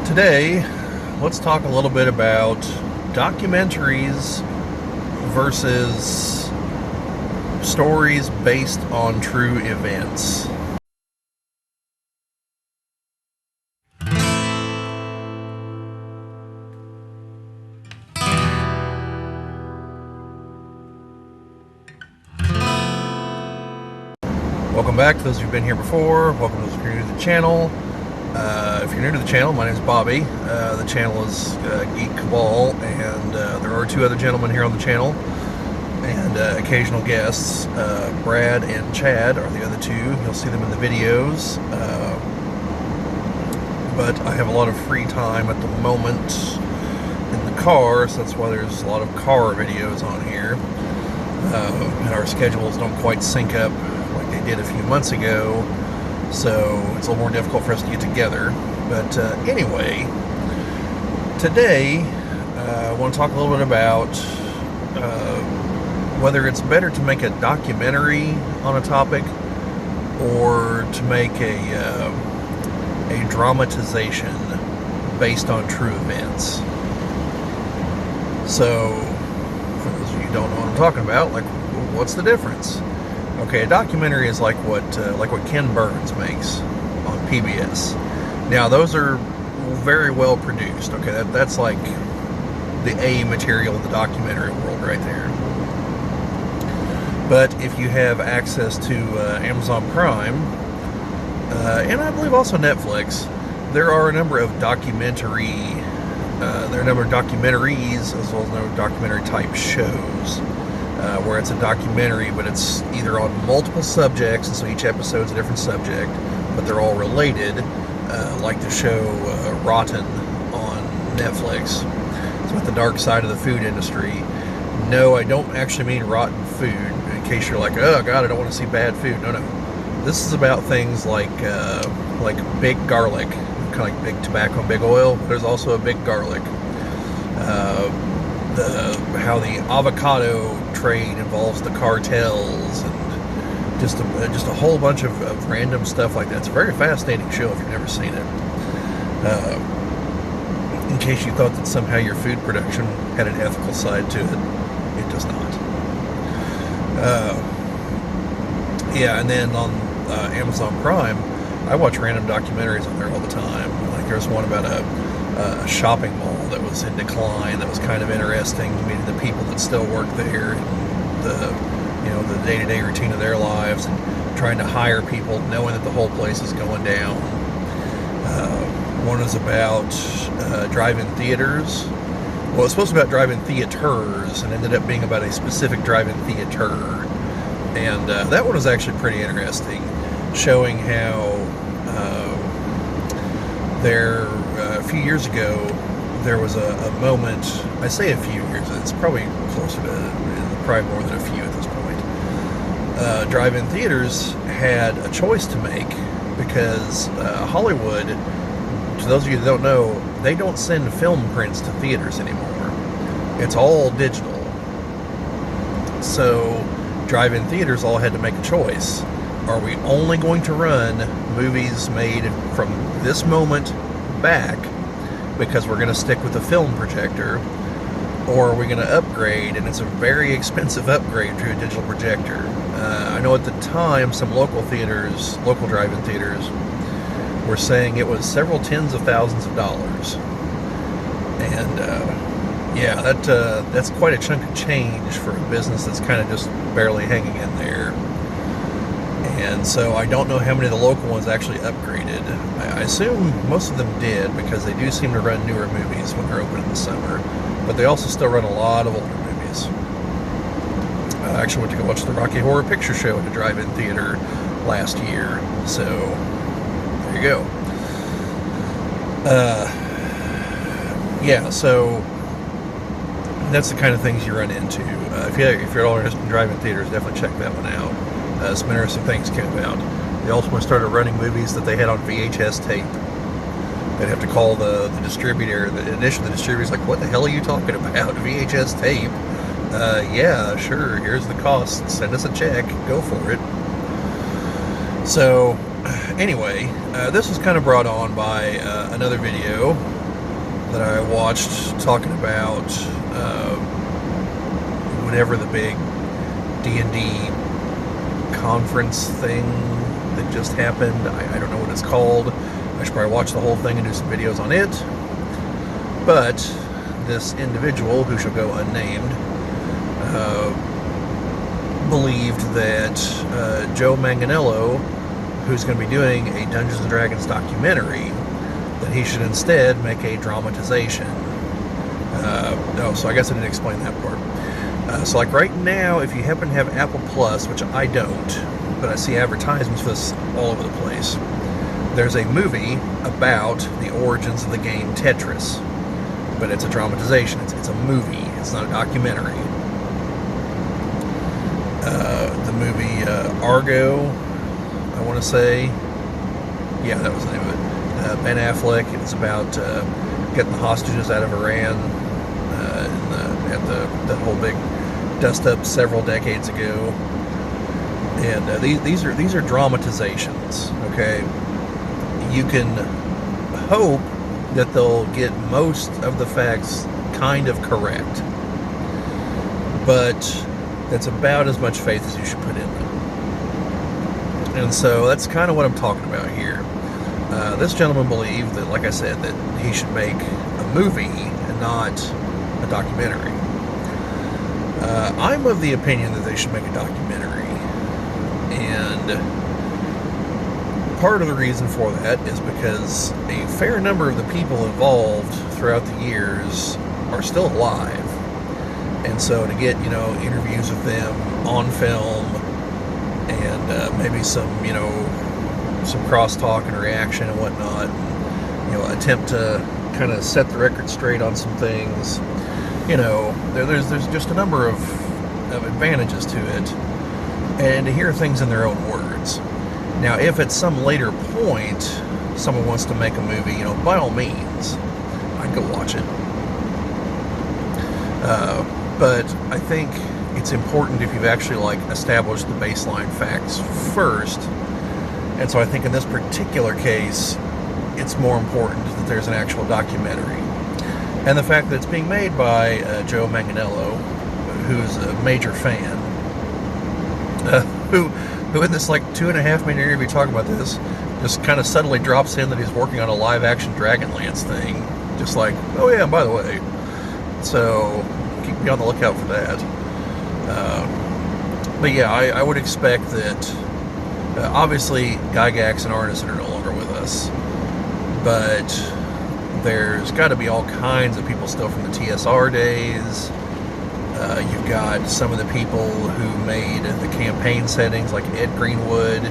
Today, let's talk a little bit about documentaries versus stories based on true events. Welcome back to those who've been here before. Welcome to those who are new to the channel. If you're new to the channel, my name is Bobby. The channel is Geek Cabal, and there are two other gentlemen here on the channel, and occasional guests. Brad and Chad are the other two. You'll see them in the videos. But I have a lot of free time at the moment in the car, so that's why there's a lot of car videos on here. And our schedules don't quite sync up like they did a few months ago, so it's a little more difficult for us to get together. But anyway, today I want to talk a little bit about whether it's better to make a documentary on a topic or to make a dramatization based on true events. So, for those of you who don't know what I'm talking about, like, what's the difference? Okay, a documentary is like what Ken Burns makes on PBS. Now, those are very well produced. Okay, that's like the A material of the documentary world right there. But if you have access to Amazon Prime, and I believe also Netflix, there are a number of documentaries as well as a number of documentary type shows. Where it's a documentary, but it's either on multiple subjects, and so each episode's a different subject, but they're all related, like the show Rotten on Netflix. It's about the dark side of the food industry. No, I don't actually mean rotten food, in case you're like, oh god, I don't want to see bad food. No. This is about things like big garlic, kind of like big tobacco and big oil, but there's also a big garlic. How the avocado trade involves the cartels, and just a whole bunch of random stuff like that. It's a very fascinating show if you've never seen it. In case you thought that somehow your food production had an ethical side to it, it does not. Yeah, and then on Amazon Prime, I watch random documentaries on there all the time. Like there's one about a shopping mall that was in decline that was kind of interesting, meeting the people that still work there, and the day-to-day routine of their lives, and trying to hire people knowing that the whole place is going down. One is about drive-in theaters. Well, it's supposed to be about drive-in theaters and ended up being about a specific drive-in theater, and that one was actually pretty interesting, showing how a few years ago, there was a moment, I say a few years, it's probably closer to, probably more than a few at this point. Drive-in theaters had a choice to make because Hollywood, to those of you that don't know, they don't send film prints to theaters anymore. It's all digital. So drive-in theaters all had to make a choice. Are we only going to run movies made from this moment back because we're going to stick with the film projector, or are we going to upgrade, and it's a very expensive upgrade to a digital projector. I know at the time some local drive-in theaters were saying it was several tens of thousands of dollars, and yeah, that's quite a chunk of change for a business that's kind of just barely hanging in there. And so I don't know how many of the local ones actually upgraded. I assume most of them did, because they do seem to run newer movies when they're open in the summer. But they also still run a lot of older movies. I actually went to go watch the Rocky Horror Picture Show at a drive-in theater last year. So, there you go. Yeah, so that's the kind of things you run into. If you're all interested in drive-in theaters, definitely check that one out. Some interesting things came out. They also started running movies that they had on VHS tape. They'd have to call the distributor. Initially, the distributor's like, what the hell are you talking about? VHS tape? Yeah, sure, here's the cost. Send us a check. Go for it. So, Anyway, this was kind of brought on by another video that I watched talking about whatever the big D&D conference thing that just happened. I don't know what it's called. I should probably watch the whole thing and do some videos on it. But this individual, who shall go unnamed, believed that Joe Manganiello, who's going to be doing a Dungeons & Dragons documentary, that he should instead make a dramatization. So I guess I didn't explain that part. So like right now, if you happen to have Apple Plus, which I don't, but I see advertisements for this all over the place, there's a movie about the origins of the game Tetris. But it's a dramatization. It's a movie. It's not a documentary. The movie Argo, I want to say. Yeah, that was the name of it. Ben Affleck. It's about getting the hostages out of Iran at that whole big dust-up several decades ago. And these are dramatizations. Okay, you can hope that they'll get most of the facts kind of correct, but that's about as much faith as you should put in them. And so that's kind of what I'm talking about here. This gentleman believed that, like I said, that he should make a movie and not a documentary. I'm of the opinion that they should make a documentary, and part of the reason for that is because a fair number of the people involved throughout the years are still alive. And so to get, interviews with them on film and maybe some, some crosstalk and reaction and whatnot, and, attempt to kind of set the record straight on some things, there's just a number of advantages to it. And to hear things in their own words. Now, if at some later point someone wants to make a movie, by all means, I'd go watch it. But I think it's important if you've actually established the baseline facts first. And so I think in this particular case, it's more important that there's an actual documentary. And the fact that it's being made by Joe Manganiello, who's a major fan, who in this 2.5 minute interview talking about this, just kind of suddenly drops in that he's working on a live action Dragonlance thing. Just oh yeah, by the way. So keep me on the lookout for that. But yeah, I would expect that obviously Gygax and Arneson are no longer with us, but there's got to be all kinds of people still from the TSR days. You've got some of the people who made the campaign settings, like Ed Greenwood.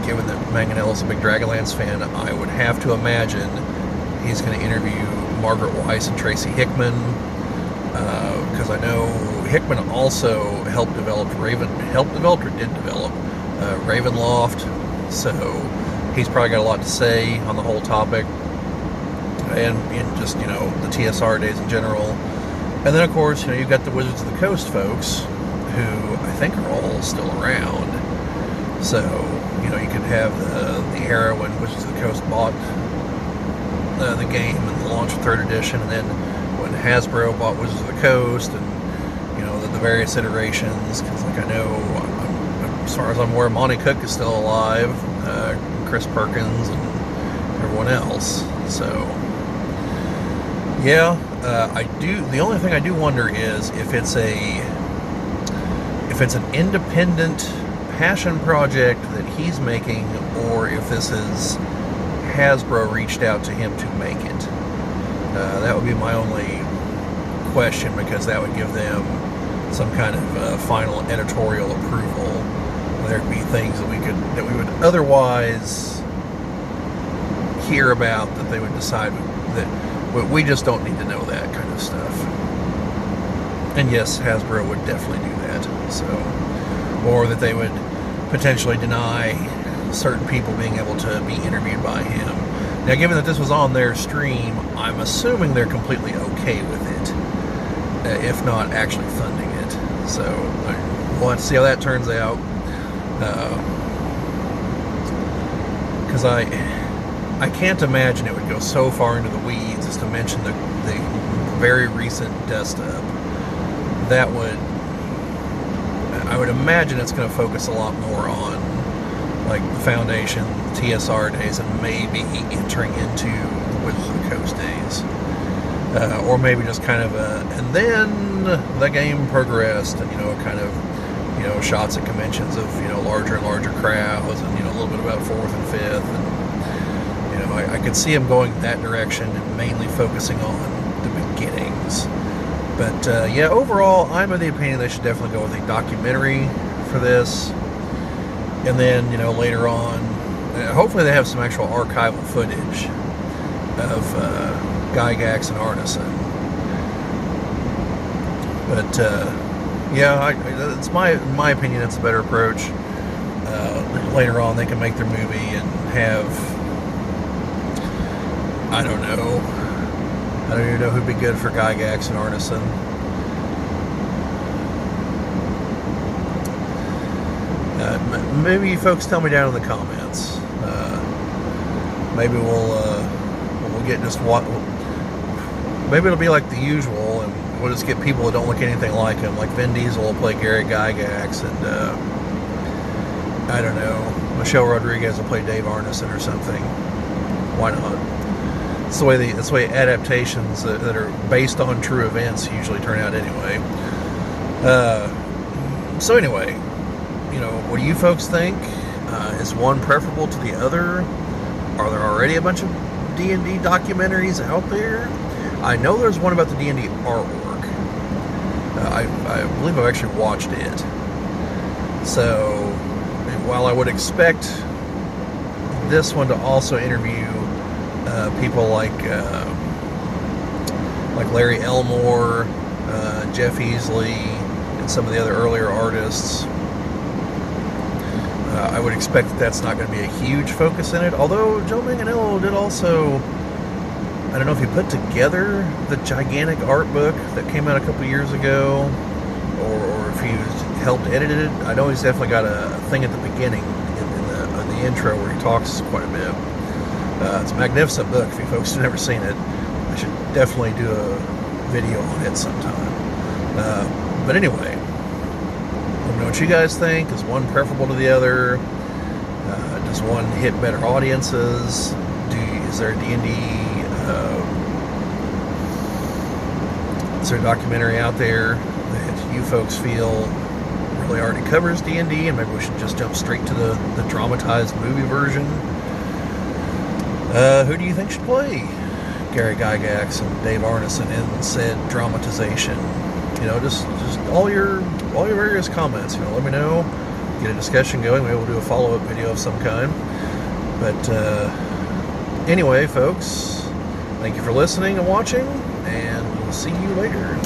Given that Manganiello's a big Dragonlance fan, I would have to imagine he's going to interview Margaret Weiss and Tracy Hickman, because I know Hickman also helped develop Ravenloft, so he's probably got a lot to say on the whole topic, and in just the TSR days in general. And then, of course, you've got the Wizards of the Coast folks, who I think are all still around. So, you could have the era when Wizards of the Coast bought the game and the launch of 3rd edition, and then when Hasbro bought Wizards of the Coast, and, the various iterations, because, I know, as far as I'm aware, Monty Cook is still alive, Chris Perkins, and everyone else. So, yeah, the only thing I do wonder is if it's an independent passion project that he's making, or if this is Hasbro reached out to him to make it. That would be my only question, because that would give them some kind of final editorial approval. There'd be things that we would otherwise hear about that they would decide that we just don't need to know that kind of stuff. And yes, Hasbro would definitely do that. So, or that they would potentially deny certain people being able to be interviewed by him. Now, given that this was on their stream, I'm assuming they're completely okay with it, if not actually funding it. So we'll have to see how that turns out. because I can't imagine it would go so far into the weeds as to mention the very recent dust up. That would, I would imagine it's going to focus a lot more on like the Foundation, TSR days, and maybe entering into the Wizards of the Coast days. Or maybe just kind of and then the game progressed, and kind of shots at conventions of larger and larger crowds, and a little bit about fourth and fifth, and I could see him going that direction and mainly focusing on the beginnings. But yeah, overall, I'm of the opinion they should definitely go with a documentary for this, and then later on, hopefully they have some actual archival footage of Gygax and Arneson. But yeah, it's my opinion. It's a better approach. Later on, they can make their movie and have, I don't even know who'd be good for Gygax and Arneson. Maybe you folks tell me down in the comments. Maybe we'll get just what. Maybe it'll be like the usual, and we'll just get people that don't look anything like him. Like Vin Diesel will play Gary Gygax, and I don't know, Michelle Rodriguez will play Dave Arneson or something. Why not? That's the way adaptations that are based on true events usually turn out anyway. So anyway, what do you folks think? Is one preferable to the other? Are there already a bunch of D&D documentaries out there? I know there's one about the D&D artwork. I believe I've actually watched it. So, while I would expect this one to also interview people like Larry Elmore, Jeff Easley, and some of the other earlier artists, I would expect that that's not going to be a huge focus in it. Although Joe Manganiello did also, I don't know if he put together the gigantic art book that came out a couple years ago, or if he helped edit it. I know he's definitely got a thing at the beginning in the intro where he talks quite a bit. It's a magnificent book. If you folks have never seen it, I should definitely do a video on it sometime. But anyway, let me know what you guys think. Is one preferable to the other? Does one hit better audiences? Is there a D&D? Is there a documentary out there that you folks feel really already covers D&D, and maybe we should just jump straight to the dramatized movie version? Who do you think should play Gary Gygax and Dave Arneson in said dramatization? Just all your various comments. Let me know. Get a discussion going. Maybe we'll do a follow-up video of some kind. But anyway, folks, thank you for listening and watching, and we'll see you later.